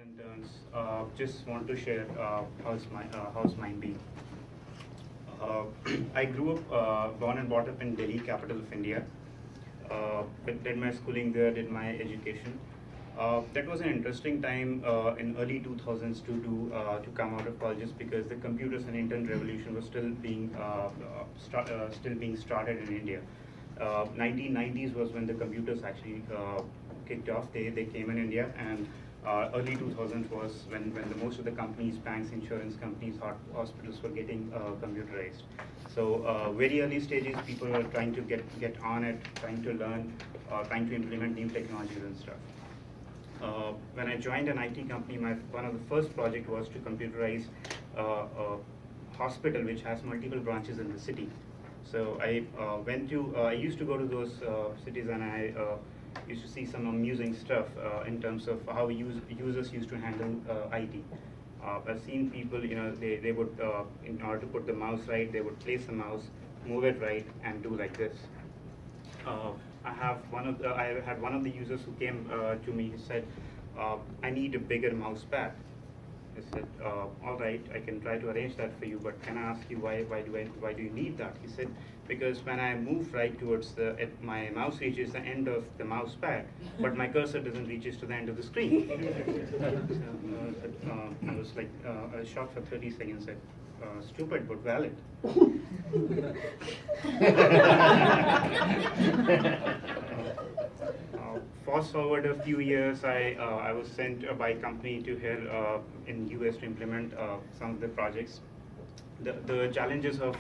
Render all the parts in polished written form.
interns. Just want to share how's mine been. Uh, I grew up, born and brought up in Delhi, capital of India. Did my schooling there, did my education. That was an interesting time in early 2000s to come out of college, just because the computers and internet revolution was still being started in India. 1990s was when the computers actually kicked off. They came in India, and early 2000s was when most of the companies, banks, insurance companies, hospitals were getting computerized. So very early stages, people were trying to get on it, trying to learn, trying to implement new technologies and stuff. When I joined an IT company, one of the first project was to computerize a hospital which has multiple branches in the city. So I used to go to those cities, and I used to see some amusing stuff in terms of how users used to handle IT. I've seen people, they would, in order to put the mouse right, they would place the mouse, move it right, and do like this. I had one of the users who came to me. He said, "I need a bigger mouse pad." I said, "All right, I can try to arrange that for you, but can I ask you why do you need that?" He said, "Because when I move right towards my mouse reaches the end of the mouse pad, but my cursor doesn't reaches to the end of the screen." So, I was like, shocked for 30 seconds. Said, "Stupid but valid." Fast forward a few years, I was sent by company to here in US to implement some of the projects. The challenges of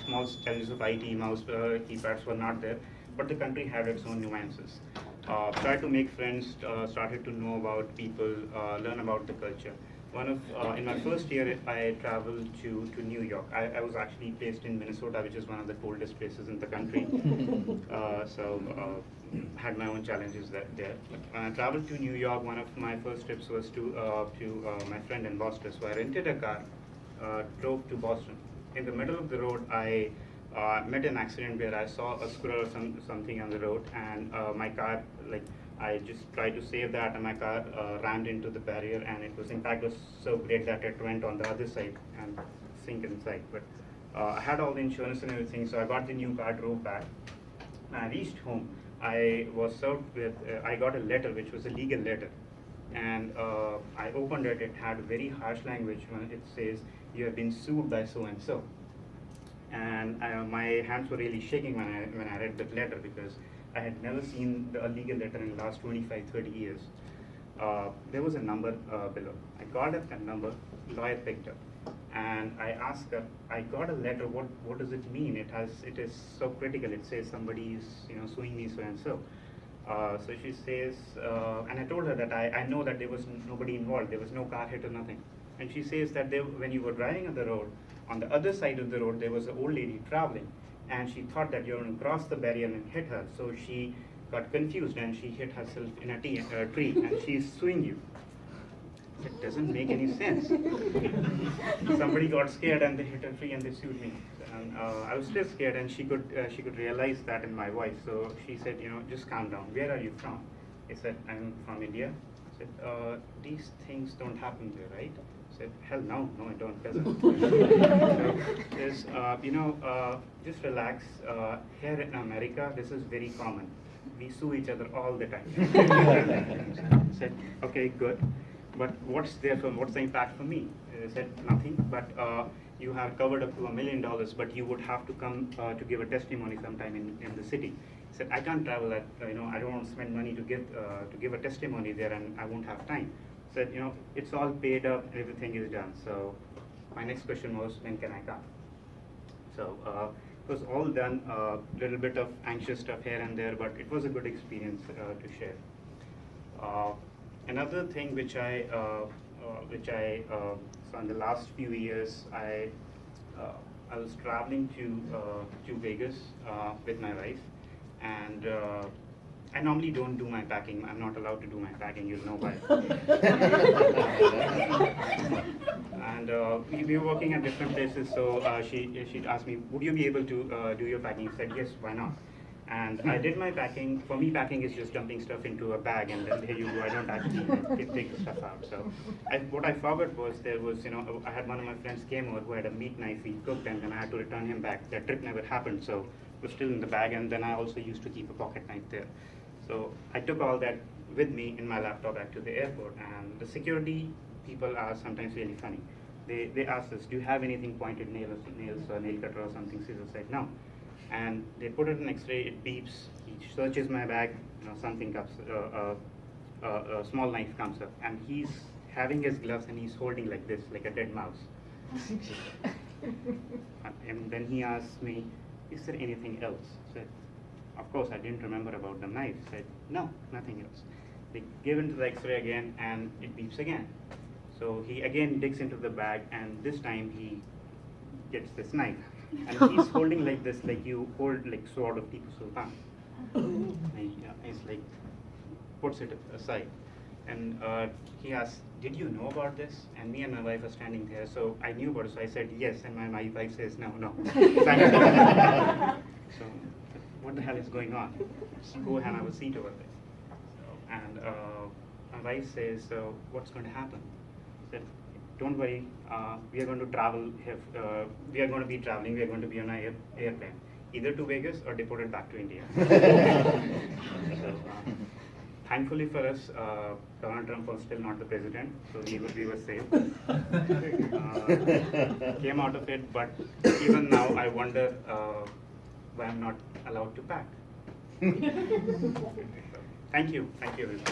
small challenges of IT mouse keypads were not there, but the country had its own nuances. Tried to make friends, started to know about people, learn about the culture. In my first year, I traveled to New York. I was actually placed in Minnesota, which is one of the coldest places in the country. So had my own challenges there. When I traveled to New York, one of my first trips was to my friend in Boston. So I rented a car, drove to Boston. In the middle of the road, I met an accident where I saw a squirrel or something on the road, and my car, I just tried to save that, and my car rammed into the barrier, and impact was so great that it went on the other side and sink inside. But I had all the insurance and everything, so I got the new car, drove back. When I reached home, I was served with, I got a letter which was a legal letter. And I opened it, it had very harsh language when it says, "You have been sued by so and so." And my hands were really shaking when I read that letter, because I had never seen a legal letter in the last 25, 30 years. There was a number below. I got a number, lawyer picked up, and I asked her, "I got a letter, what does it mean? It is so critical, it says somebody is suing me so and so." So she says, and I told her that I know that there was nobody involved, there was no car hit or nothing. And she says that when you were driving on the road, on the other side of the road, there was an old lady traveling, and she thought that you're going to cross the barrier and hit her. So she got confused, and she hit herself in a tree, and she's suing you. It doesn't make any sense. Somebody got scared and they hit a tree and they sued me. And I was still scared, and she could realize that in my voice. So she said, "Just calm down. Where are you from?" I said, "I'm from India." I said, "These things don't happen there, right?" I said, "Hell no, it doesn't." So there's, just relax. Here in America, this is very common. We sue each other all the time. I said, "Okay, good. But what's the impact for me?" I said, "Nothing, but you have covered up to $1 million, but you would have to come to give a testimony sometime in the city." I said, "I can't travel that, I don't want to spend money to give a testimony there, and I won't have time." I said, "It's all paid up, everything is done." So my next question was, "When can I come?" So it was all done, a little bit of anxious stuff here and there, but it was a good experience to share. Another thing which I so in the last few years, I was traveling to Vegas with my wife, and I normally don't do my packing. I'm not allowed to do my packing, you'll know why. And we were working at different places, so she'd asked me, "Would you be able to do your packing?" I said, "Yes, why not?" And I did my packing. For me, packing is just dumping stuff into a bag, and then here you go. I don't actually take the stuff out. So, what I forgot was there was, I had one of my friends came over who had a meat knife. He cooked, and then I had to return him back. That trip never happened, so it was still in the bag. And then I also used to keep a pocket knife there. So I took all that with me in my laptop back to the airport, and the security people are sometimes really funny. They asked us, do you have anything pointed, nails, or nail cutter or something? Scissors. Said no. And they put it in X-ray, it beeps, he searches my bag, something comes, a small knife comes up, and he's having his gloves and he's holding like this, like a dead mouse. And then he asked me, is there anything else? I said, of course, I didn't remember about the knife. I said, no, nothing else. They give into the X-ray again, and it beeps again. So he again digs into the bag, and this time he gets this knife. And he's holding like this, like you hold like sword of Tipu Sultan. And he's like, puts it aside. And he asks, did you know about this? And me and my wife are standing there, so I knew about it, so I said yes, and my wife says, no. So, what the hell is going on? Just go and have a seat over there. So, and my wife says, so what's going to happen? I said, don't worry, we are going to travel, we are going to be traveling, we are going to be on an airplane, either to Vegas or deported back to India. So, thankfully for us, Donald Trump was still not the president, so we were safe. Came out of it, but even now I wonder why I'm not allowed to pack. Thank you everybody.